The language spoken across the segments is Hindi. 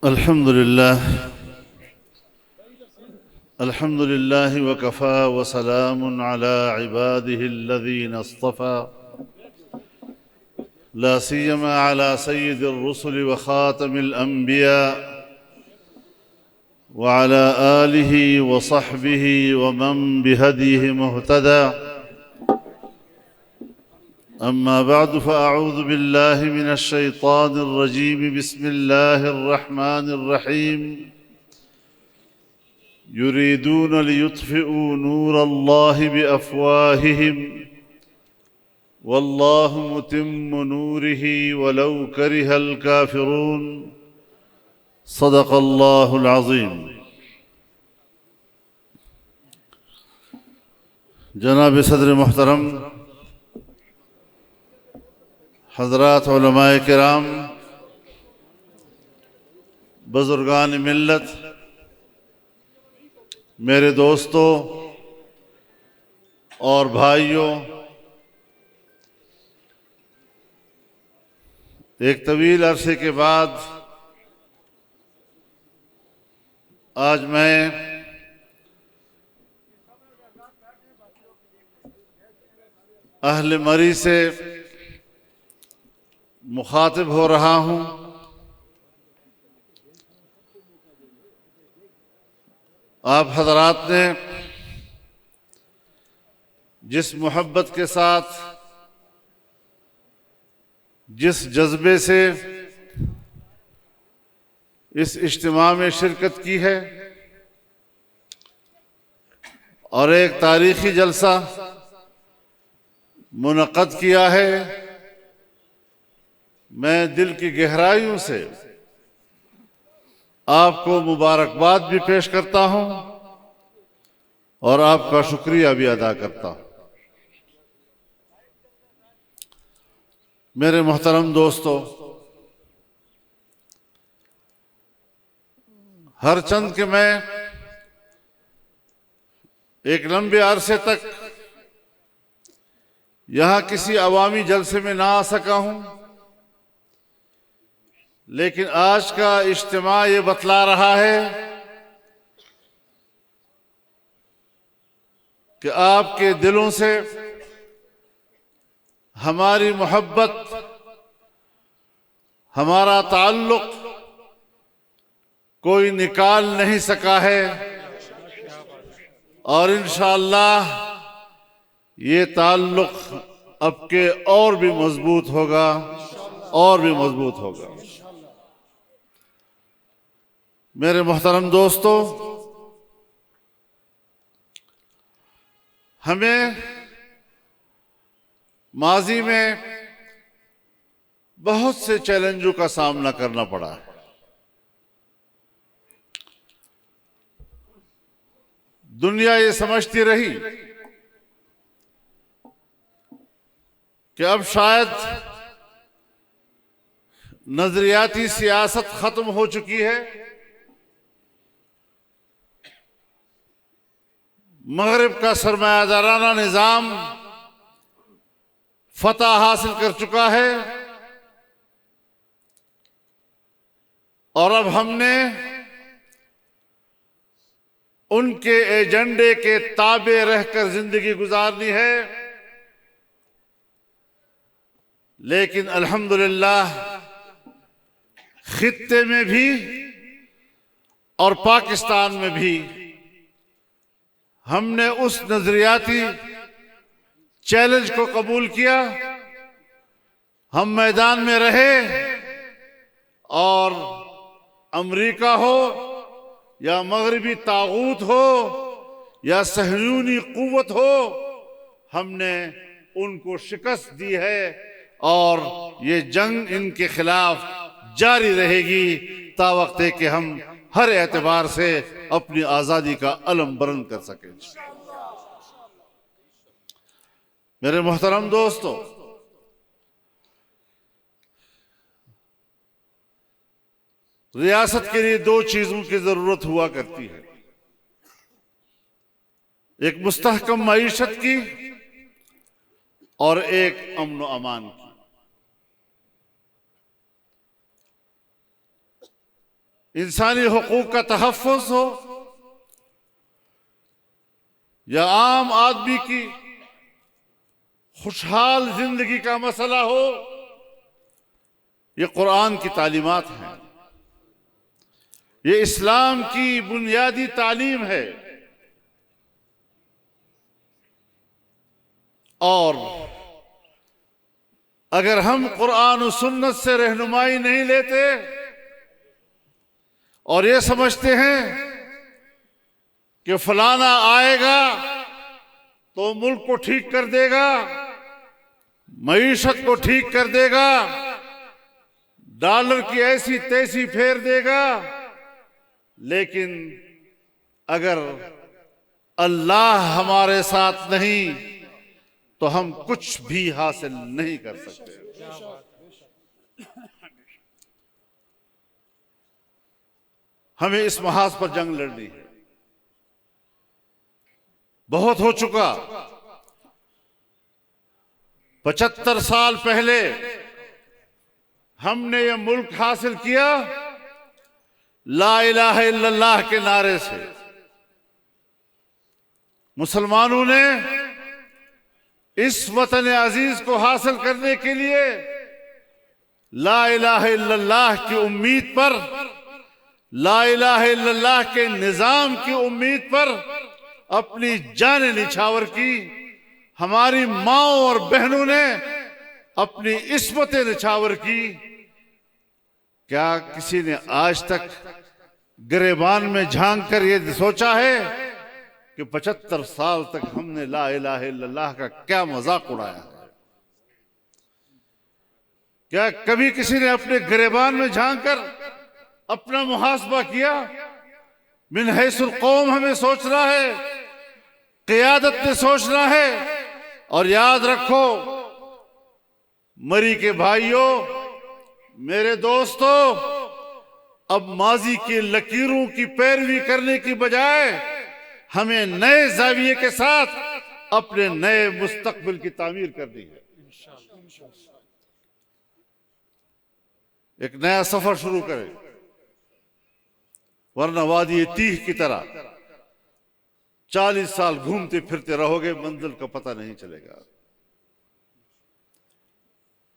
अल्हम्दुलिल्लाह वकफ़ा वसलामुन अला इबादिहिल्लज़ीना इस्तफ़ा ला सियमा अला सय्यिदिर रुसुलि व ख़ातमिल अंबिया व अला आलिहि व सहबिहि व मन बिहदिहि मुहतदा अम्मा बअद फ़अऊज़ु बिल्लाहि मिनश शैतानिर रजीम बिस्मिल्लाहिर रहमानिर रहीम युरीदून लियुत्फ़िऊ नूरल्लाहि बिअफ़वाहिहिम वल्लाहु मुतिम्मु नूरिही वलौ करिहल काफ़िरून सदक़ल्लाहुल अज़ीम। जनाब सदर मुहतरम, हज़रात उलमाए किराम, बुज़ुर्गान मिल्लत, मेरे दोस्तों और भाइयों, एक तवील अरसे के बाद आज मैं अहले मरी से मुखातिब हो रहा हूँ। आप हज़रात ने जिस मोहब्बत के साथ, जिस जज्बे से इस इज्तिमा में शिरकत की है और एक तारीख़ी जलसा मुनक़्क़द किया है, मैं दिल की गहराइयों से आपको मुबारकबाद भी पेश करता हूं और आपका शुक्रिया भी अदा करता हूं। मेरे मोहतरम दोस्तों, हर चंद के मैं एक लंबे अरसे तक यहां किसी अवामी जलसे में ना आ सका हूं, लेकिन आज का इज्तिमा ये बतला रहा है कि आपके दिलों से हमारी मोहब्बत, हमारा ताल्लुक कोई निकाल नहीं सका है और इंशाअल्लाह ये ताल्लुक अब के और भी मजबूत होगा और भी मजबूत होगा। मेरे मोहतरम दोस्तों, हमें माजी में बहुत से चैलेंजों का सामना करना पड़ा है। दुनिया ये समझती रही कि अब शायद नजरियाती सियासत खत्म हो चुकी है, मगरिब का सरमायादाराना निजाम फतह हासिल कर चुका है और अब हमने उनके एजेंडे के ताबे रहकर जिंदगी गुजारनी है। लेकिन अल्हम्दुलिल्लाह खित्ते में भी और पाकिस्तान में भी हमने उस नजरियाती चैलेंज को कबूल किया। हम मैदान में रहे और अमेरिका हो या मगरिबी तागूत हो या सहयूनी कुव्वत हो, हमने उनको शिकस्त दी है और ये जंग इनके खिलाफ जारी रहेगी तावक्ते कि हम हर एतबार से अपनी आजादी का अलम बुलंद कर सकें। मेरे मोहतरम दोस्तों, रियासत के लिए दो चीजों की जरूरत हुआ करती है, एक मुस्तहकम मईशत की और एक अमन व अमान की। इंसानी हुकूक का तहफ़्फ़ुज़ हो या आम आदमी की खुशहाल जिंदगी का मसला हो, ये कुरान की तालीमात हैं, ये इस्लाम की बुनियादी तालीम है। और अगर हम कुरान और सुन्नत से रहनुमाई नहीं लेते और ये समझते हैं कि फलाना आएगा तो मुल्क को ठीक कर देगा, मईशत को ठीक कर देगा, डॉलर की ऐसी तैसी फेर देगा, लेकिन अगर अल्लाह हमारे साथ नहीं तो हम कुछ भी हासिल नहीं कर सकते। हमें इस महाज पर जंग लड़नी है। बहुत हो चुका। 75 साल पहले हमने ये मुल्क हासिल किया ला इलाहा इल्लल्लाह के नारे से। मुसलमानों ने इस वतन अजीज को हासिल करने के लिए ला इलाहा इल्लल्लाह की उम्मीद पर, ला इलाहा इल्लल्लाह के निजाम की उम्मीद पर अपनी जानें निछावर की। हमारी माओ और बहनों ने अपनी इस्मतें निछावर की। क्या किसी ने आज तक गिरेबान में झांक कर ये सोचा है कि 75 साल तक हमने ला इलाहा इल्लल्लाह का क्या मजाक उड़ाया है? क्या कभी किसी ने अपने गिरेबान में झांक कर अपना मुहासबा किया? मिन हैसुल कौम हमें सोचना है, क़ियादत ने सोचना है। और याद रखो मरी के भाइयों, मेरे दोस्तों, अब माजी की लकीरों की पैरवी करने की बजाय हमें नए ज़ाविये के साथ अपने नए मुस्तकबिल की तामीर करनी है। एक नया सफर शुरू करें, वरना वादी तीह की तरह 40 साल घूमते फिरते रहोगे, मंजिल का पता नहीं चलेगा।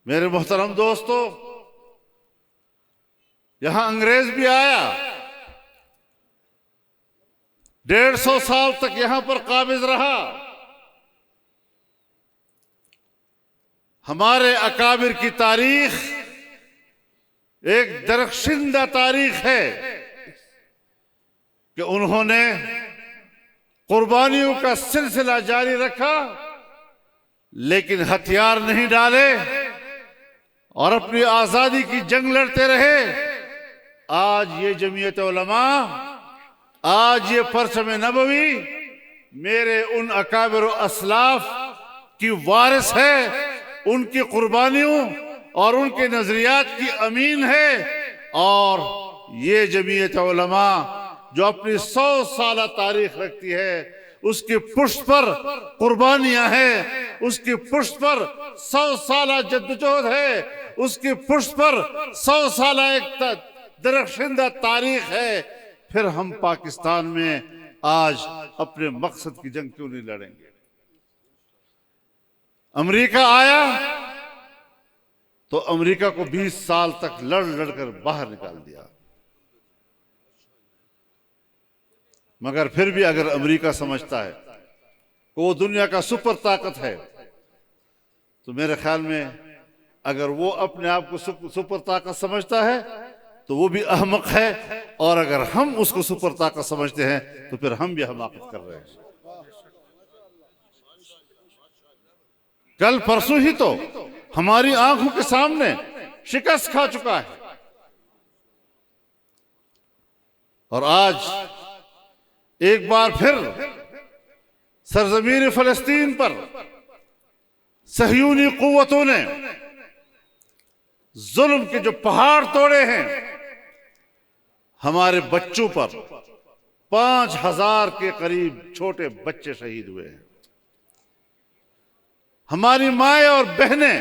मेरे मोहतरम दोस्तों, यहां अंग्रेज भी आया, 150 साल तक यहां पर काबिज रहा। हमारे अकाबिर की तारीख एक दरख्शिंदा तारीख है कि उन्होंने कुर्बानियों का सिलसिला जारी रखा, लेकिन हथियार नहीं डाले और अपनी आजादी की जंग लड़ते रहे। आज ये जमीयत उलमा, आज ये परचम नबवी मेरे उन अकाबिर व असलाफ की वारिस है, उनकी कुर्बानियों और उनके नजरियात की अमीन है। और ये जमीयत उलमा जो अपनी 100 साल तारीख रखती है, उसकी पुष्ट पर कुर्बानियां हैं, उसकी पुष्ट पर 100 साल जद्दोजहद है, उसकी पुष्ट पर 100 साल एक दरख्शिंदा तारीख है। फिर हम पाकिस्तान में आज अपने मकसद की जंग क्यों नहीं लड़ेंगे? अमेरिका आया तो अमेरिका को 20 साल तक लड़ लड़कर बाहर निकाल दिया, मगर फिर भी अगर अमेरिका समझता है कि वो दुनिया का सुपर ताकत है, तो मेरे ख्याल में अगर वो अपने आप को सुपर ताकत समझता है तो वो भी अहमक है, और अगर हम उसको सुपर ताकत समझते हैं तो फिर हम भी हमाकत कर रहे हैं। कल परसों ही तो हमारी आंखों के सामने शिकस्त खा चुका है, और आज एक बार फिर सरजमीन फलस्तीन पर सहयूनी कुव्वतों ने जुल्म के जो पहाड़ तोड़े हैं, हमारे बच्चों पर 5000 के करीब छोटे बच्चे शहीद हुए हैं, हमारी माएं और बहनें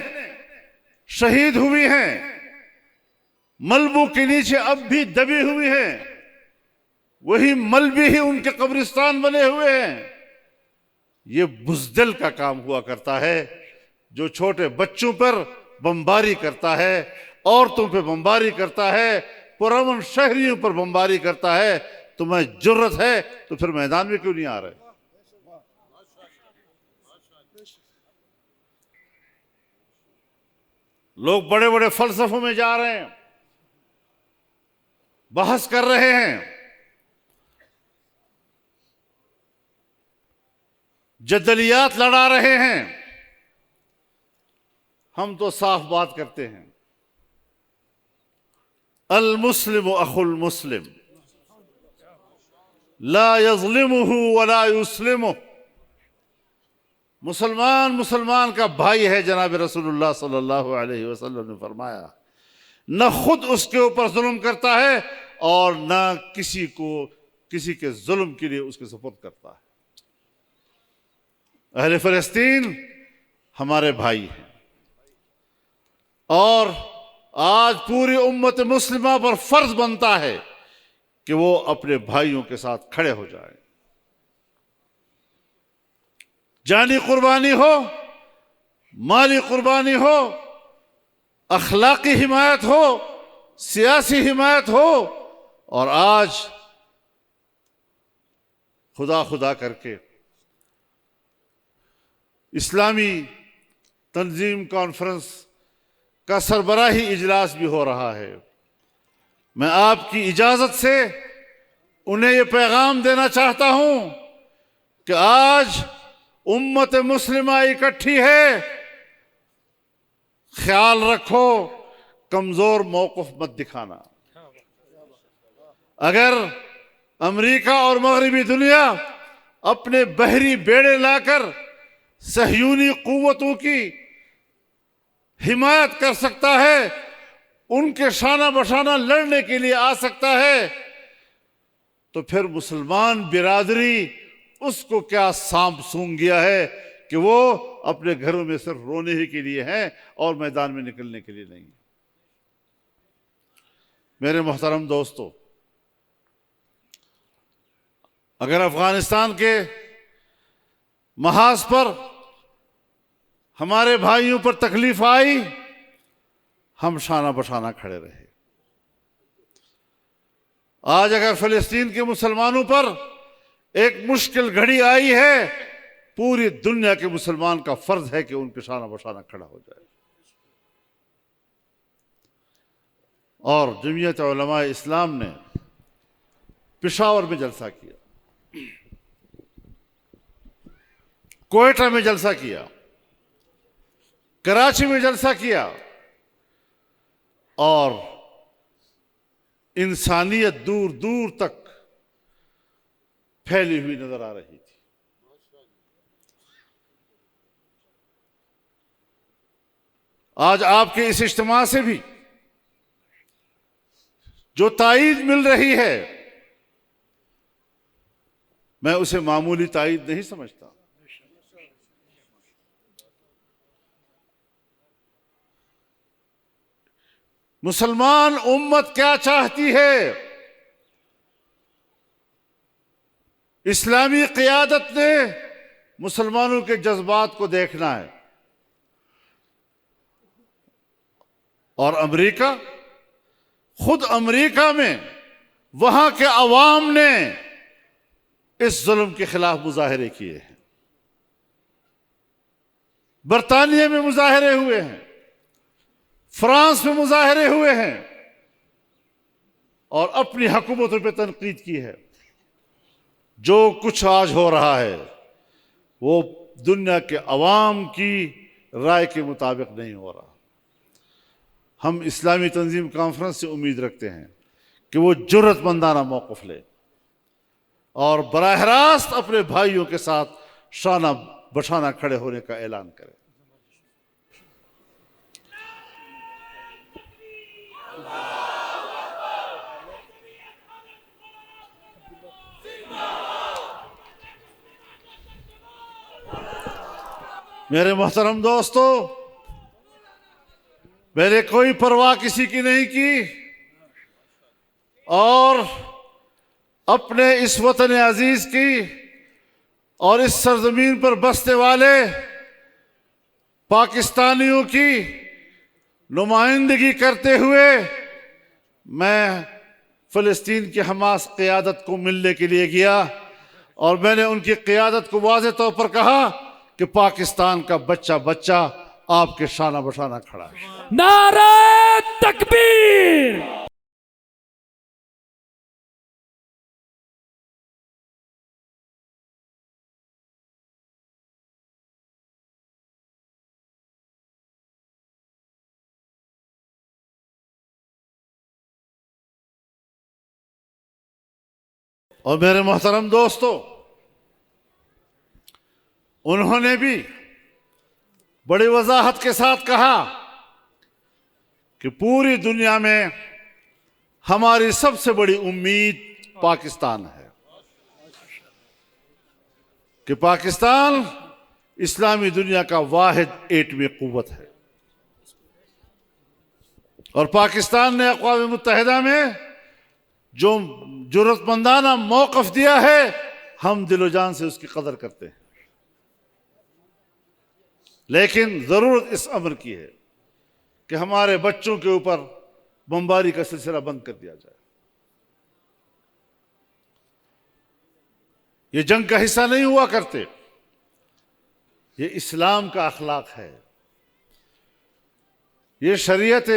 शहीद हुई हैं, मलबू के नीचे अब भी दबी हुई हैं, वही मलबे ही उनके कब्रिस्तान बने हुए हैं। ये बुज़दिल का काम हुआ करता है जो छोटे बच्चों पर बमबारी करता है, औरतों पर बमबारी करता है, पुरअमन शहरियों पर बमबारी करता है। तुम्हें जुर्रत है तो फिर मैदान में क्यों नहीं आ रहे? लोग बड़े बड़े फलसफों में जा रहे हैं, बहस कर रहे हैं, जदलियात लड़ा रहे हैं। हम तो साफ बात करते हैं, अल मुस्लिम अखुल मुस्लिम ला यज़लिमुहु वला युस्लिमुहु। मुसलमान मुसलमान का भाई है। जनाब रसूलुल्लाह सल्लल्लाहु अलैहि वसल्लम ने फरमाया, न खुद उसके ऊपर जुल्म करता है और न किसी को किसी के जुल्म के लिए उसके सुपुर्द करता है। अहले फ़लस्तीन हमारे भाई हैं और आज पूरी उम्मत मुस्लिमा पर फर्ज बनता है कि वो अपने भाइयों के साथ खड़े हो जाए। जानी कुर्बानी हो, माली कुर्बानी हो, अखलाकी हिमायत हो, सियासी हिमायत हो, और आज खुदा खुदा करके इस्लामी तंजीम कॉन्फ्रेंस का सरबराही इजलास भी हो रहा है। मैं आपकी इजाजत से उन्हें यह पैगाम देना चाहता हूं कि आज उम्मत मुस्लिमा इकट्ठी है, ख्याल रखो, कमजोर मौक़िफ़ मत दिखाना। अगर अमेरिका और मगरबी दुनिया अपने बहरी बेड़े लाकर सहयूनी कुव्वतों की हिमायत कर सकता है, उनके शाना बशाना लड़ने के लिए आ सकता है, तो फिर मुसलमान बिरादरी उसको क्या सांप सूंघ गया है कि वो अपने घरों में सिर्फ रोने ही के लिए हैं और मैदान में निकलने के लिए नहीं। मेरे मोहतरम दोस्तों, अगर अफगानिस्तान के महाज पर हमारे भाइयों पर तकलीफ आई, हम शाना बशाना खड़े रहे। आज अगर फ़लस्तीन के मुसलमानों पर एक मुश्किल घड़ी आई है, पूरी दुनिया के मुसलमान का फर्ज है कि उनके शाना बशाना खड़ा हो जाए। और जमीयत उलमा इस्लाम ने पेशावर में जलसा किया, कोयटा में जलसा किया, कराची में जलसा किया, और इंसानियत दूर दूर तक फैली हुई नजर आ रही थी। आज आपके इस इज्तिमा से भी जो ताईद मिल रही है, मैं उसे मामूली ताईद नहीं समझता। मुसलमान उम्मत क्या चाहती है? इस्लामी क़ियादत ने मुसलमानों के जज्बात को देखना है, और अमेरिका, खुद अमेरिका में वहां के अवाम ने इस जुल्म के खिलाफ मुजाहरे किए हैं। बरतानिया में मुजाहरे हुए हैं, फ्रांस में मुजाहरे हुए हैं, और अपनी हुकूमतों पर तनकीद की है। जो कुछ आज हो रहा है वो दुनिया के अवाम की राय के मुताबिक नहीं हो रहा। हम इस्लामी तंजीम कॉन्फ्रेंस से उम्मीद रखते हैं कि वो जुर्रतमंदाना मौक़िफ़ ले और बराह रास्त अपने भाइयों के साथ शाना बशाना खड़े होने का ऐलान करे। मेरे मोहतरम दोस्तों, मैंने कोई परवाह किसी की नहीं की। और अपने इस वतन अजीज की और इस सरजमीन पर बसने वाले पाकिस्तानियों की नुमाइंदगी करते हुए मैं फ़लस्तीन की हमास क़यादत को मिलने के लिए गया और मैंने उनकी क़यादत को वाज़ेह तौर पर कहा कि पाकिस्तान का बच्चा बच्चा आपके शाना बशाना खड़ा है। नारे तकबीर। और मेरे मोहतरम दोस्तों, उन्होंने भी बड़ी वजाहत के साथ कहा कि पूरी दुनिया में हमारी सबसे बड़ी उम्मीद पाकिस्तान है, कि पाकिस्तान इस्लामी दुनिया का वाहिद एटमी कुव्वत है और पाकिस्तान ने अक़वाम मुत्तहिदा में जो जुर्रतमंदाना मौक़िफ़ दिया है, हम दिलो जान से उसकी कदर करते हैं। लेकिन ज़रूरत इस अमर की है कि हमारे बच्चों के ऊपर बमबारी का सिलसिला बंद कर दिया जाए। ये जंग का हिस्सा नहीं हुआ करते, ये इस्लाम का अखलाक है, ये शरीयत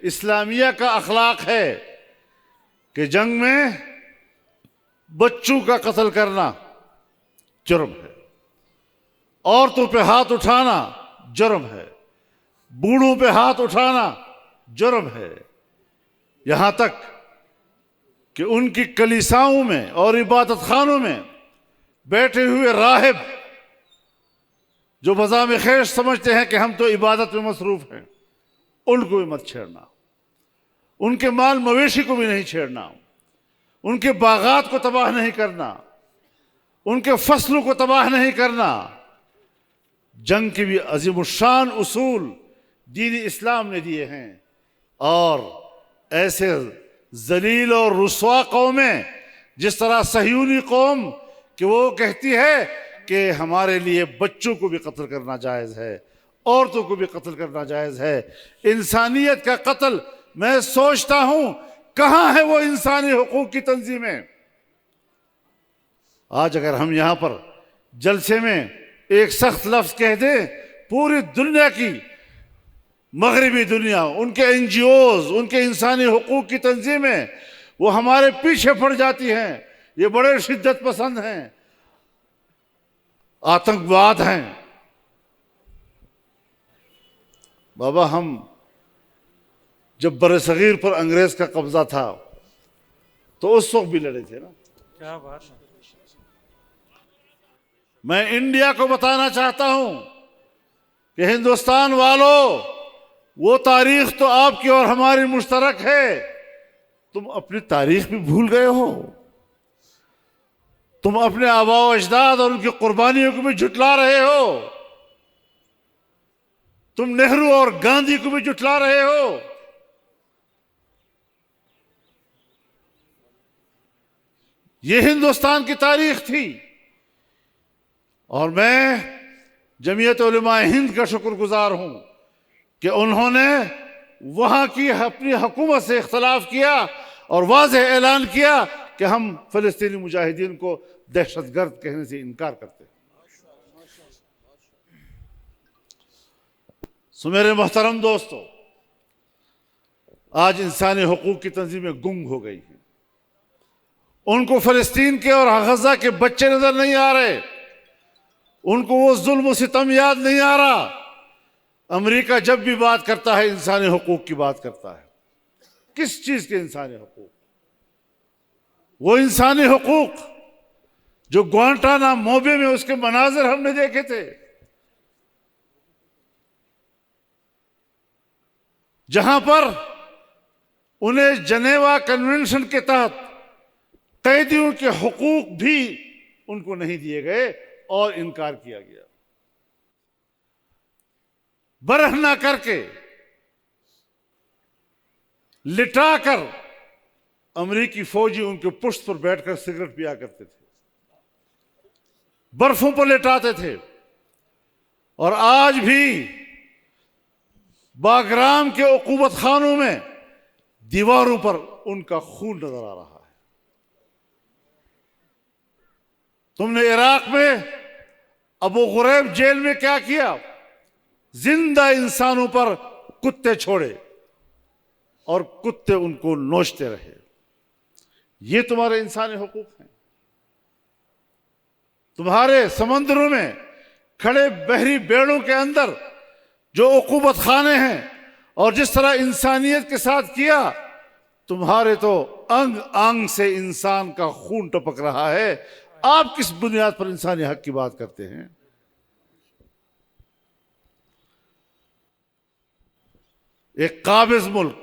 इस्लामिया का अखलाक है कि जंग में बच्चों का कत्ल करना जुर्म है, औरतों पे हाथ उठाना जुर्म है, बूढ़ों पे हाथ उठाना जुर्म है, यहां तक कि उनकी कलीसाओं में और इबादत खानों में बैठे हुए राहिब जो बज़ाम खैश समझते हैं कि हम तो इबादत में मसरूफ हैं, उनको भी मत छेड़ना, उनके माल मवेशी को भी नहीं छेड़ना, उनके बागात को तबाह नहीं करना, उनके फसलों को तबाह नहीं करना। जंग के भी अज़ीमुश्शान उसूल दीन इस्लाम ने दिए हैं और ऐसे जलील और रुस्वा कौमें जिस तरह सह्यूनी कौम कि वो कहती है कि हमारे लिए बच्चों को भी कत्ल करना जायज़ है, औरतों को भी कत्ल करना जायज़ है, इंसानियत का कत्ल, मैं सोचता हूं कहां है वो इंसानी हुकूक की तंजीमें। आज अगर हम यहां पर जलसे में एक सख्त लफ्ज कह दें, पूरी दुनिया की मगरबी दुनिया, उनके NGOs, उनके इंसानी हुकूक की तंजीमें वो हमारे पीछे पड़ जाती हैं। ये बड़े शिद्दत पसंद हैं, आतंकवाद हैं। बाबा, हम जब बरसगीर पर अंग्रेज का कब्जा था तो उस वक्त भी लड़े थे ना। क्या बात है। मैं इंडिया को बताना चाहता हूं कि हिंदुस्तान वालों, वो तारीख तो आपकी और हमारी मुश्तरक है, तुम अपनी तारीख भी भूल गए हो, तुम अपने आबाओ अजदाद और उनकी कुर्बानियों को भी झुटला रहे हो, तुम नेहरू और गांधी को भी झुटला रहे हो। ये हिंदुस्तान की तारीख थी और मैं जमीयत उलमा हिंद का शुक्रगुजार हूं कि उन्होंने वहां की अपनी हुकूमत से इख्तलाफ किया और वाज़ेह ऐलान किया कि हम फ़लस्तीनी मुजाहिदीन को दहशतगर्द कहने से इनकार करते हैं। सो मेरे मोहतरम दोस्तों, आज इंसानी हुकूक की तंजीमें गुम हो गई हैं, उनको फ़लस्तीन के और गज़ा के बच्चे नजर नहीं आ रहे, उनको वो जुल्म सितम याद नहीं आ रहा। अमेरिका जब भी बात करता है इंसानी हुकूक की बात करता है। किस चीज के इंसानी हुकूक? वो इंसानी हुकूक जो ग्वांटानामो में उसके मनाजिर हमने देखे थे, जहां पर उन्हें जनेवा कन्वेंशन के तहत कैदियों के हुकूक भी उनको नहीं दिए गए और इनकार किया गया। बरह ना करके, लिटाकर अमेरिकी फौजी उनके पुष्ट पर बैठकर सिगरेट पिया करते थे, बर्फों पर लेटाते थे। और आज भी बागराम के उकूबत खानों में दीवारों पर उनका खून नजर आ रहा है। तुमने इराक में अबू गुरैब जेल में क्या किया? जिंदा इंसानों पर कुत्ते छोड़े और कुत्ते उनको नोचते रहे। ये तुम्हारे इंसानी हुकूक हैं। तुम्हारे समंदरों में खड़े बहरी बेड़ों के अंदर जो उकूबत खाने हैं और जिस तरह इंसानियत के साथ किया, तुम्हारे तो अंग अंग से इंसान का खून टपक रहा है। आप किस बुनियाद पर इंसानी हक की बात करते हैं? एक काबिज मुल्क,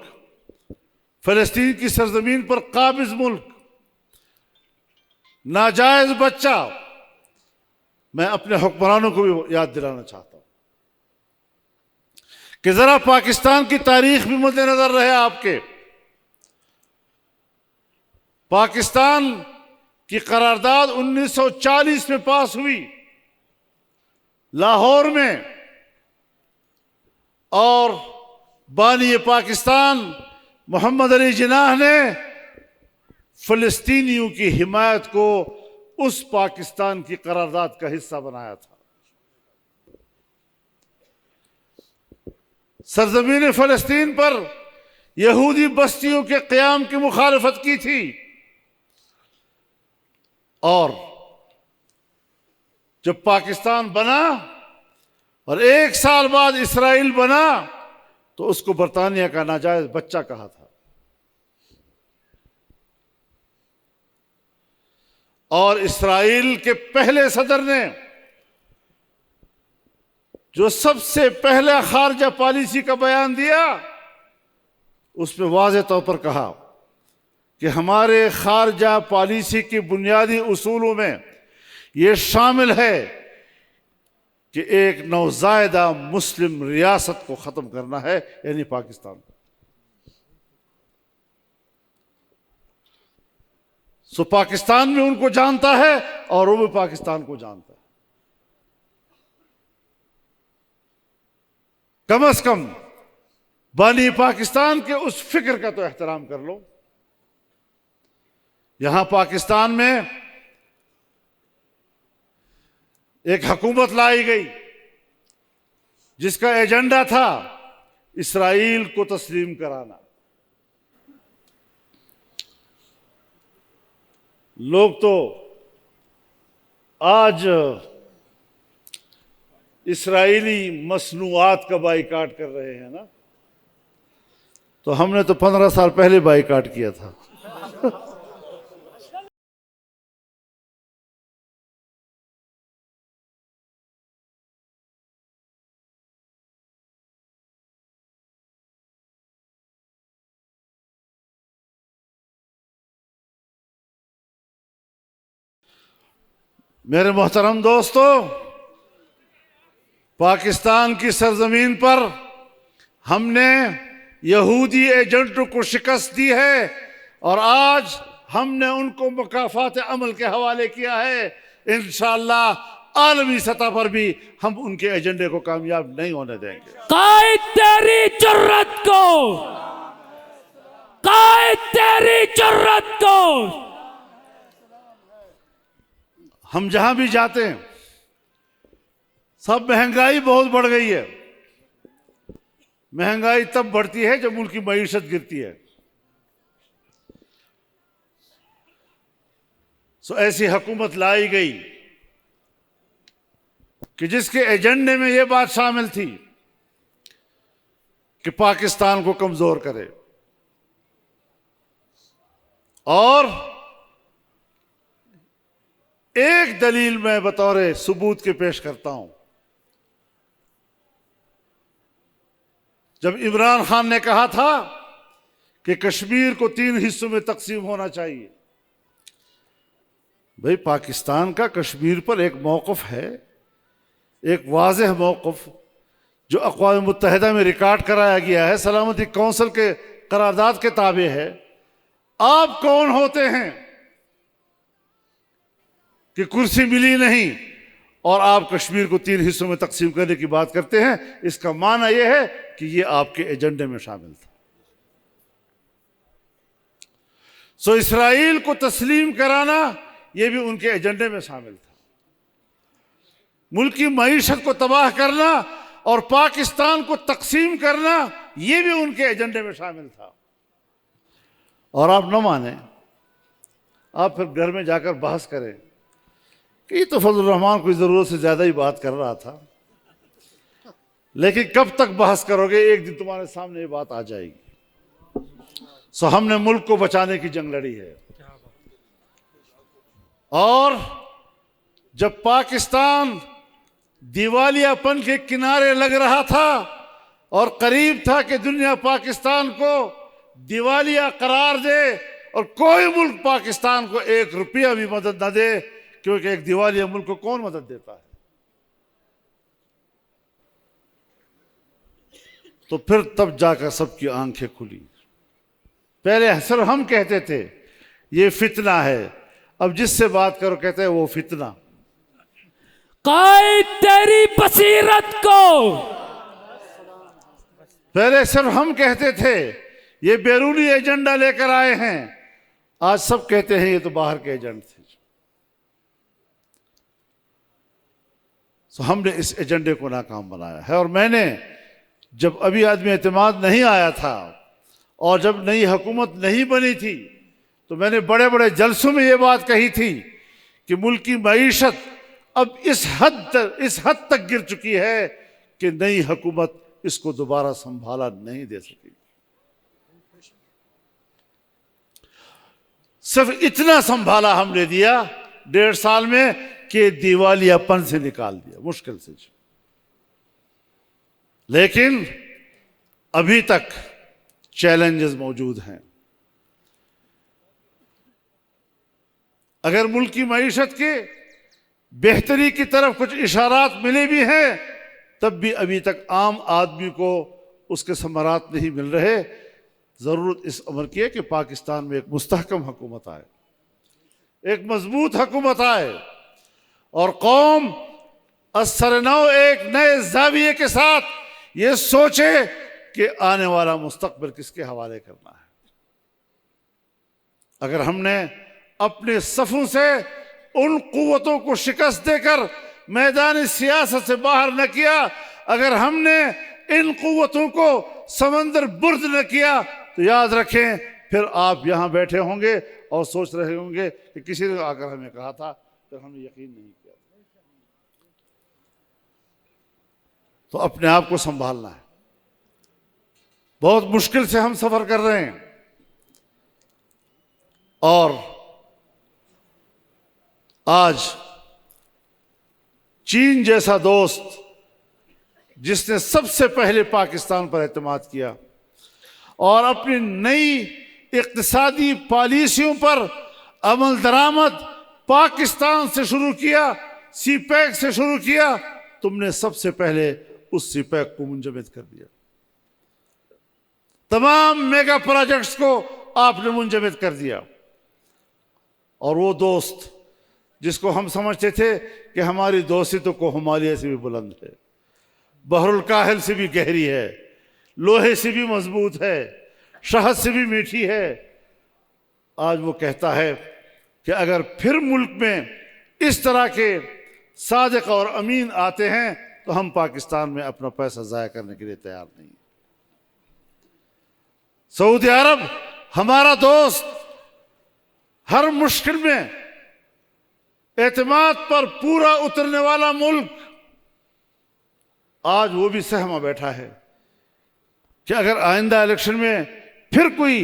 फिलिस्तीन की सरजमीन पर काबिज मुल्क, नाजायज बच्चा। मैं अपने हुक्मरानों को भी याद दिलाना चाहता हूं कि जरा पाकिस्तान की तारीख भी मद्देनजर रहे आपके। पाकिस्तान की करारदाद 1940 में पास हुई लाहौर में, और बानी पाकिस्तान मोहम्मद अली जिन्नाह ने फिलिस्तीनियों की हिमायत को उस पाकिस्तान की करारदाद का हिस्सा बनाया था। सरजमीन फिलिस्तीन पर यहूदी बस्तियों के क़याम की मुखालफत की थी, और जब पाकिस्तान बना और 1 साल बाद इसराइल बना तो उसको बरतानिया का नाजायज बच्चा कहा था। और इसराइल के पहले सदर ने जो सबसे पहले खारजा पॉलिसी का बयान दिया, उसमें वाज़ेह तौर पर कहा कि हमारे खारजा पॉलिसी के बुनियादी उसूलों में यह शामिल है कि एक नौज़ायदा मुस्लिम रियासत को ख़त्म करना है, यानी पाकिस्तान। सो पाकिस्तान में उनको जानता है और वो भी पाकिस्तान को जानता है। कम से कम बानी पाकिस्तान के उस फिक्र का तो एहतराम कर लो। यहां पाकिस्तान में एक हुकूमत लाई गई जिसका एजेंडा था इसराइल को तस्लीम कराना। लोग तो आज इसराइली मसनूआत का बाइकाट कर रहे हैं ना, तो हमने तो 15 साल पहले बाइकाट किया था। मेरे मोहतरम दोस्तों, पाकिस्तान की सरजमीन पर हमने यहूदी एजेंटों को शिकस्त दी है और आज हमने उनको मुकाफात अमल के हवाले किया है। इंशाअल्लाह आलमी सतह पर भी हम उनके एजेंडे को कामयाब नहीं होने देंगे। कायद तेरी जुर्रत को, कायद तेरी जुर्रत को। हम जहां भी जाते हैं सब महंगाई बहुत बढ़ गई है। महंगाई तब बढ़ती है जब मुल्क की मईशत गिरती है। सो ऐसी हुकूमत लाई गई कि जिसके एजेंडे में यह बात शामिल थी कि पाकिस्तान को कमजोर करे। और एक दलील मैं बतौर सबूत के पेश करता हूं। जब इमरान खान ने कहा था कि कश्मीर को 3 हिस्सों में तकसीम होना चाहिए, भाई पाकिस्तान का कश्मीर पर एक मौक़िफ़ है, एक वाज़ेह मौक़िफ़ जो अक़वाम मुत्तहिदा में रिकॉर्ड कराया गया है, सलामती कौंसिल के करारदाद के ताबे है। आप कौन होते हैं कि कुर्सी मिली नहीं और आप कश्मीर को 3 हिस्सों में तकसीम करने की बात करते हैं? इसका माना यह है कि यह आपके एजेंडे में शामिल था। सो इसराइल को तस्लीम कराना यह भी उनके एजेंडे में शामिल था। मुल्क की मईशत को तबाह करना और पाकिस्तान को तकसीम करना यह भी उनके एजेंडे में शामिल था। और आप न माने, आप फिर घर में जाकर बहस करें कि ये तो फजल रहमान कोई ज़रूरत से ज़्यादा ही बात कर रहा था। लेकिन कब तक बहस करोगे? एक दिन तुम्हारे सामने ये बात आ जाएगी। सो हमने मुल्क को बचाने की जंग लड़ी है। और जब पाकिस्तान दिवालियापन के किनारे लग रहा था और करीब था कि दुनिया पाकिस्तान को दिवालिया करार दे और कोई मुल्क पाकिस्तान को 1 रुपया भी मदद न दे, क्योंकि एक दिवालिया मुल्क को कौन मदद देता है? तो फिर तब जाकर सबकी आंखें खुली। पहले सिर्फ हम कहते थे ये फितना है, अब जिससे बात करो कहते हैं वो फितना। कायद तेरी बसीरत को। पहले सिर्फ हम कहते थे ये बैरूनी एजेंडा लेकर आए हैं, आज सब कहते हैं ये तो बाहर के एजेंट थे। तो हमने इस एजेंडे को नाकाम बनाया है। और मैंने जब अभी आदमी एतमाद नहीं आया था और जब नई हुकूमत नहीं बनी थी, तो मैंने बड़े बड़े जलसों में ये बात कही थी कि मुल्क की मईशत अब इस हद तक गिर चुकी है कि नई हुकूमत इसको दोबारा संभाला नहीं दे सकेगी। सिर्फ इतना संभाला हमने दिया 1.5 साल में कि दिवालियापन से निकाल दिया, मुश्किल से। लेकिन अभी तक चैलेंजेस मौजूद हैं। अगर मुल्क की मईशत के बेहतरी की तरफ कुछ इशारात मिले भी हैं, तब भी अभी तक आम आदमी को उसके समरात नहीं मिल रहे। ज़रूरत इस अमर की है कि पाकिस्तान में एक मुस्तहकम हुकूमत आए, एक मजबूत हुकूमत आए और कौम असरनौ एक नए ज़ाविये के साथ ये सोचे कि आने वाला मुस्तकबिल किसके हवाले करना है। अगर हमने अपने सफ़ों से उन कुव्वतों को शिकस्त देकर मैदान सियासत से बाहर न किया, अगर हमने इन कुव्वतों को समंदर बुर्द न किया, तो याद रखें फिर आप यहां बैठे होंगे और सोच रहे होंगे कि किसी ने आकर हमें कहा था, फिर हमने यकीन नहीं किया। तो अपने आप को संभालना है। बहुत मुश्किल से हम सफर कर रहे हैं और आज चीन जैसा दोस्त जिसने सबसे पहले पाकिस्तान पर एतमाद किया और अपनी नई इक्तिसादी पॉलिसियों पर अमल दरामद पाकिस्तान से शुरू किया, सीपैक से शुरू किया, तुमने सबसे पहले उस सीपैक को मुंजमद कर दिया। तमाम मेगा प्रोजेक्ट्स को आपने मुंजमद कर दिया। और वो दोस्त जिसको हम समझते थे कि हमारी दोस्ती तो कोहमालिया से भी बुलंद है, बहरुल काहिल से भी गहरी है, लोहे से भी मजबूत है, शहद से भी मीठी है, आज वो कहता है कि अगर फिर मुल्क में इस तरह के सादिक और अमीन आते हैं तो हम पाकिस्तान में अपना पैसा ज़ाया करने के लिए तैयार नहीं। सऊदी अरब हमारा दोस्त, हर मुश्किल में एतमाद पर पूरा उतरने वाला मुल्क, आज वो भी सहमा बैठा है कि अगर आइंदा इलेक्शन में फिर कोई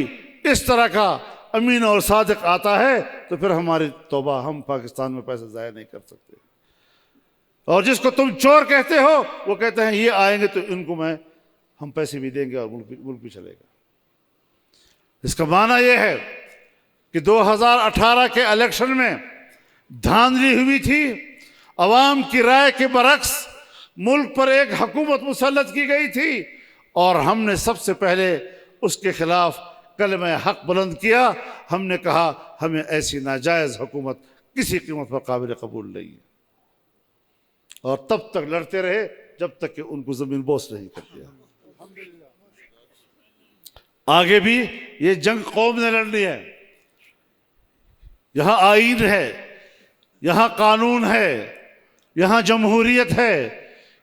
इस तरह का अमीन और सादिक आता है तो फिर हमारी तौबा, हम पाकिस्तान में पैसा ज़ाया नहीं कर सकते। और जिसको तुम चोर कहते हो वो कहते हैं ये आएंगे तो इनको हम पैसे भी देंगे और मुल्क भी चलेगा। इसका माना यह है कि 2018 के इलेक्शन में धांधली हुई थी, अवाम की राय के बरक्स मुल्क पर एक हुकूमत मुसल्लत की गई थी और हमने सबसे पहले उसके खिलाफ कलमा हक बुलंद किया, हमने कहा हमें ऐसी नाजायज़ हुकूमत किसी कीमत पर काबिल कबूल नहीं है, और तब तक लड़ते रहे जब तक कि उनको ज़मीन बोस नहीं कर दिया। आगे भी ये जंग कौम ने लड़नी है। यहाँ आईन है, यहाँ कानून है, यहाँ जमहूरियत है,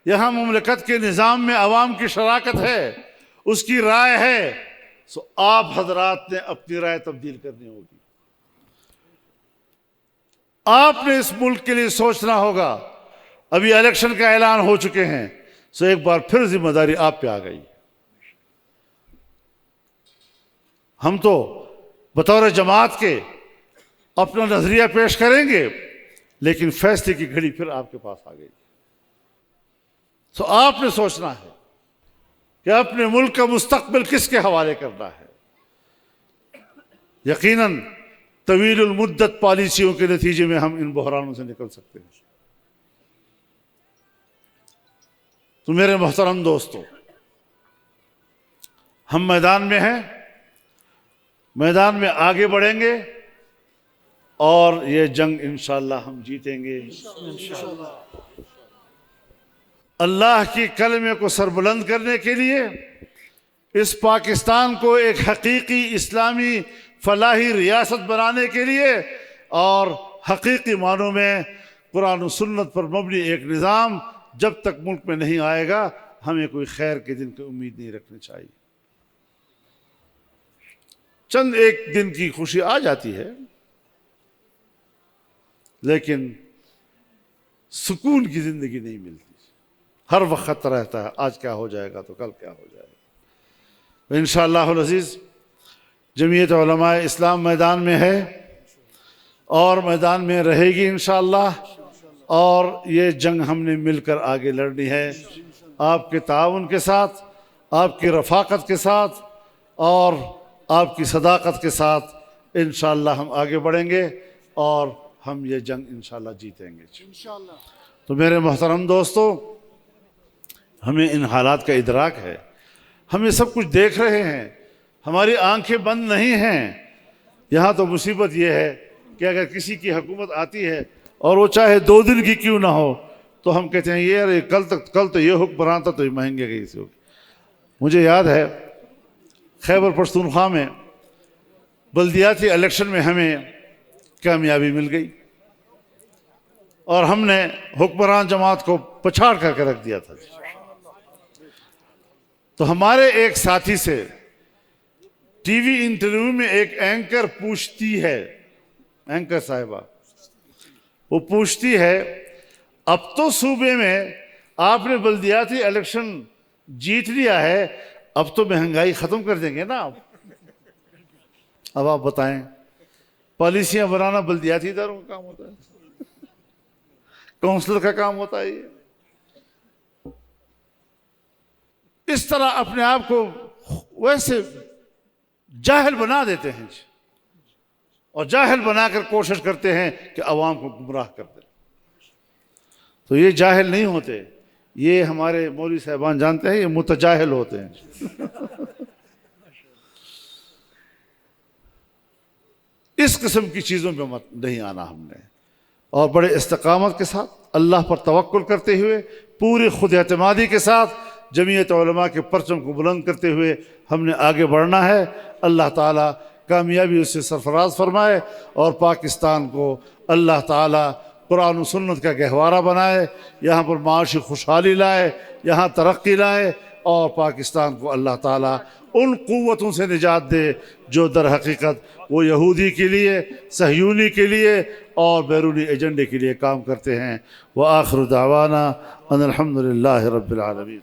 यहाँ मुमलकत के निज़ाम में अवाम की शराकत है, उसकी राय है। सो आप हजरात ने अपनी राय तब्दील करनी होगी। आपने इस मुल्क के लिए सोचना होगा। अभी इलेक्शन का ऐलान हो चुके हैं, सो एक बार फिर जिम्मेदारी आप पे आ गई। हम तो बतौर जमात के अपना नजरिया पेश करेंगे, लेकिन फैसले की घड़ी फिर आपके पास आ गई। सो आपने सोचना है कि अपने मुल्क का मुस्तकबिल किसके हवाले करना है। यकीनन तवीलुल मुद्दत पॉलिसियों के नतीजे में हम इन बहरानों से निकल सकते हैं। तो मेरे मोहतरम दोस्तों, हम मैदान में हैं, मैदान में आगे बढ़ेंगे और ये जंग इंशाअल्लाह हम जीतेंगे। अल्लाह की कलमे को सरबुलंद करने के लिए इस पाकिस्तान को एक हकीकी इस्लामी फलाही रियासत बनाने के लिए और हकीकी मानों में कुरान और सुन्नत पर मबनी एक निज़ाम जब तक मुल्क में नहीं आएगा, हमें कोई खैर के दिन की उम्मीद नहीं रखनी चाहिए। चंद एक दिन की खुशी आ जाती है, लेकिन सुकून की जिंदगी नहीं मिलती। हर वक्त रहता है आज क्या हो जाएगा तो कल क्या हो जाएगा। इंशाअल्लाहुल अज़ीज़ जमीयत उलमा इस्लाम मैदान में है और मैदान में रहेगी इंशाअल्लाह, और ये जंग हमने मिलकर आगे लड़नी है, आपके ताउन के साथ, आपकी रफ़ाक़त के साथ और आपकी सदाकत के साथ इंशाअल्लाह हम आगे बढ़ेंगे और हम ये जंग इंशाअल्लाह जीतेंगे इंशाअल्लाह। तो मेरे मोहतरम दोस्तों, हमें इन हालात का इदराक है, हम ये सब कुछ देख रहे हैं, हमारी आंखें बंद नहीं हैं। यहाँ तो मुसीबत ये है कि अगर किसी की हुकूमत आती है और वो चाहे 2 दिन की क्यों ना हो, तो हम कहते हैं ये अरे कल तो ये हुक्मरान था तो ये महंगे गई से। मुझे याद है खैबर पख्तूनख्वा में बल्दियाती इलेक्शन में हमें कामयाबी मिल गई और हमने हुक्मरान जमात को पछाड़ करके रख दिया था। तो हमारे एक साथी से टीवी इंटरव्यू में एक एंकर पूछती है, एंकर साहिबा वो पूछती है, अब तो सूबे में आपने बल्दियाती इलेक्शन जीत लिया है, अब तो महंगाई खत्म कर देंगे ना आप। अब आप बताएं, पॉलिसियां बनाना बल्दियाती इदारों का काम होता है, काउंसलर का काम होता है। ये इस तरह अपने आप को वैसे जाहिल बना देते हैं और जाहिल बनाकर कोशिश करते हैं कि अवाम को गुमराह कर दें। तो ये जाहिल नहीं होते, ये हमारे मौलवी साहबान जानते हैं, ये मुतजाहिल होते हैं। इस किस्म की चीज़ों पे मत नहीं आना हमने, और बड़े इस्तकामत के साथ अल्लाह पर तवक्कुल करते हुए पूरी खुद एतमादी के साथ जमीयत उलमा के परचम को बुलंद करते हुए हमने आगे बढ़ना है। अल्लाह ताला कामयाबी उससे सरफराज फरमाए और पाकिस्तान को अल्लाह ताला कुरान और सुन्नत का गहवारा बनाए, यहाँ पर माशी खुशहाली लाए, यहाँ तरक्की लाए और पाकिस्तान को अल्लाह ताला उन क़ुव्वतों से निजात दे जो दर हकीकत वो यहूदी के लिए, सहयूनी के लिए और बैरूनी एजेंडे के लिए काम करते हैं। व आखिर दावाना अनिल हम्दुलिल्लाहि रब्बिल आलमीन।